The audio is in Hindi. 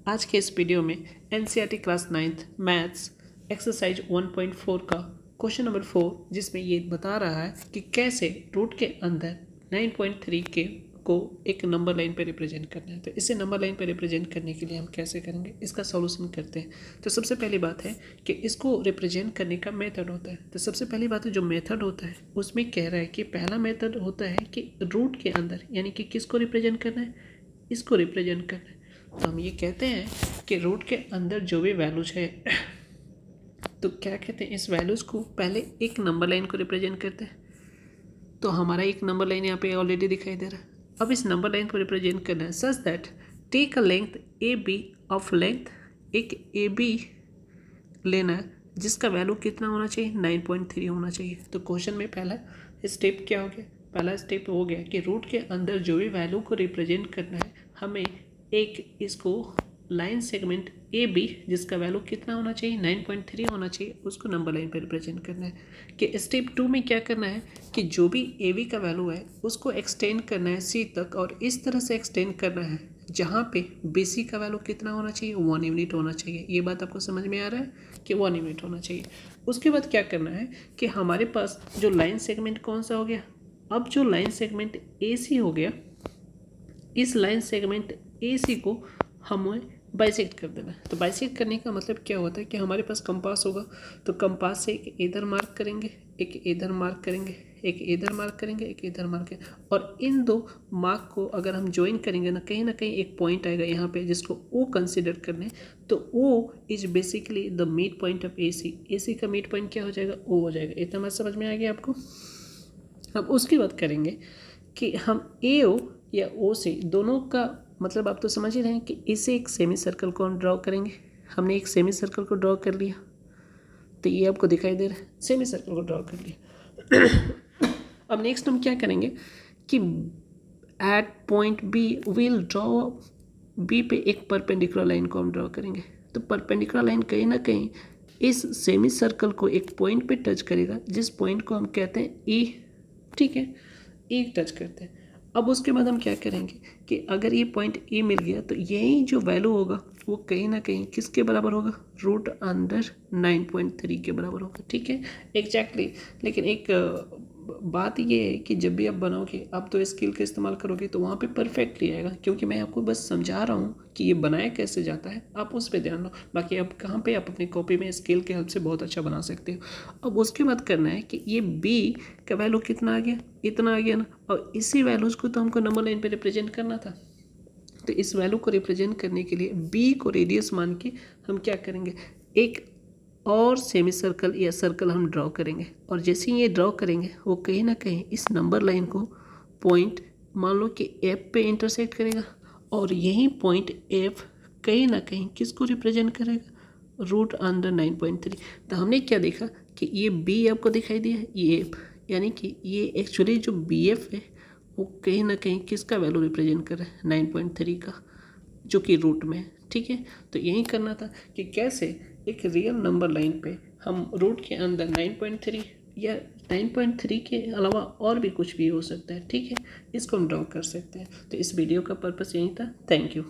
आज के इस वीडियो में NCERT class 9th maths exercise 1.4 का क्वेश्चन नंबर 4, जिसमें ये बता रहा है कि कैसे रूट के अंदर 9.3 के को एक नंबर लाइन पे रिप्रेजेंट करना है। तो इसे नंबर लाइन पे रिप्रेजेंट करने के लिए हम कैसे करेंगे, इसका सॉल्यूशन करते हैं। तो सबसे पहली बात है कि इसको रिप्रेजेंट करने का मेथड होता है। तो सबसे पहली बात है जो मेथड होता है उसमें कह रहा है कि पहला मेथड होता है कि रूट के अंदर यानी कि किसको रिप्रेजेंट करना है, इसको रिप्रेजेंट करना है। तो हम ये कहते हैं कि रूट के अंदर जो भी वैल्यूज है तो क्या कहते हैं, इस वैल्यूज़ को पहले एक नंबर लाइन को रिप्रेजेंट करते हैं। तो हमारा एक नंबर लाइन यहाँ पे ऑलरेडी दिखाई दे रहा है। अब इस नंबर लाइन को रिप्रेजेंट करना है such that take a length A B of length, एक ए बी लेना है जिसका वैल्यू कितना होना चाहिए, 9.3 होना चाहिए। तो क्वेश्चन में पहला स्टेप क्या हो गया, पहला स्टेप हो गया कि रूट के अंदर जो भी वैल्यू को रिप्रेजेंट करना है हमें एक इसको लाइन सेगमेंट ए बी जिसका वैल्यू कितना होना चाहिए, 9.3 होना चाहिए, उसको नंबर लाइन पर रिप्रेजेंट करना है। कि स्टेप 2 में क्या करना है कि जो भी ए बी का वैल्यू है उसको एक्सटेंड करना है सी तक, और इस तरह से एक्सटेंड करना है जहाँ पे बी सी का वैल्यू कितना होना चाहिए, 1 यूनिट होना चाहिए। ये बात आपको समझ में आ रहा है कि 1 यूनिट होना चाहिए। उसके बाद क्या करना है कि हमारे पास जो लाइन सेगमेंट कौन सा हो गया, अब जो लाइन सेगमेंट ए सी हो गया, इस लाइन सेगमेंट ए सी को हमें बाइसेक्ट कर देना है। तो बाइसेक्ट करने का मतलब क्या होता है कि हमारे पास कंपास होगा, तो कंपास से एक इधर मार्क करेंगे, एक इधर मार्क करेंगे, एक इधर मार्क करेंगे, एक इधर मार्क करेंगे, और इन दो मार्क को अगर हम ज्वाइन करेंगे ना कहीं एक पॉइंट आएगा यहाँ पे जिसको ओ कंसिडर करने। तो O is basically the mid point of A C. A C का मिड पॉइंट क्या हो जाएगा, ओ हो जाएगा। इतना बात समझ में आ गया आपको। अब उसकी बात करेंगे कि हम ए ओ या ओ से दोनों का मतलब आप तो समझ ही रहे हैं कि इसे एक सेमी सर्कल को हम ड्रॉ करेंगे। हमने एक सेमी सर्कल को ड्रॉ कर लिया, तो ये आपको दिखाई दे रहा है, सेमी सर्कल को ड्रॉ कर लिया। अब नेक्स्ट हम क्या करेंगे कि at point B will draw, B पे एक परपेंडिकुलर लाइन को हम ड्रॉ करेंगे। तो परपेंडिकुलर लाइन कहीं ना कहीं इस सेमी सर्कल को एक पॉइंट पे टच करेगा, जिस पॉइंट को हम कहते हैं ई। ठीक है, ई टच करते हैं। अब उसके बाद हम क्या करेंगे कि अगर ये पॉइंट ए मिल गया तो यही जो वैल्यू होगा वो कहीं ना कहीं किसके बराबर होगा, रूट अंडर 9.3 के बराबर होगा। ठीक है, एग्जैक्टली। लेकिन एक बात ये है कि जब भी आप बनाओगे आप तो स्केल का इस्तेमाल करोगे तो वहाँ पे परफेक्टली आएगा, क्योंकि मैं आपको बस समझा रहा हूँ कि ये बनाया कैसे जाता है, आप उस पर ध्यान दो। बाकी आप कहाँ पे आप अपनी कॉपी में स्केल के हेल्प से बहुत अच्छा बना सकते हो। अब उसके बाद करना है कि ये बी का वैल्यू कितना आ गया, इतना आ गया ना, और इसी वैल्यूज़ को तो हमको नंबर लाइन पर रिप्रेजेंट करना था। तो इस वैल्यू को रिप्रेजेंट करने के लिए बी को रेडियस मान के हम क्या करेंगे, एक और सेमी सर्कल या सर्कल हम ड्रॉ करेंगे, और जैसे ही ये ड्रॉ करेंगे वो कहीं ना कहीं इस नंबर लाइन को पॉइंट मान लो कि एफ पे इंटरसेक्ट करेगा, और यही पॉइंट एफ कहीं ना कहीं किसको रिप्रेजेंट करेगा, रूट अंडर 9.3। तो हमने क्या देखा कि ये बी आपको दिखाई दिया है, ये एफ, यानी कि ये एक्चुअली जो बी एफ है वो कहीं ना कहीं किसका वैल्यू रिप्रेजेंट कर रहा है, 9.3 का, जो कि रूट में है। ठीक है, तो यही करना था कि कैसे एक रियल नंबर लाइन पे हम रूट के अंदर 9.3 या 9.3 के अलावा और भी कुछ भी हो सकता है। ठीक है, इसको हम ड्रॉ कर सकते हैं। तो इस वीडियो का पर्पस यही था। Thank you.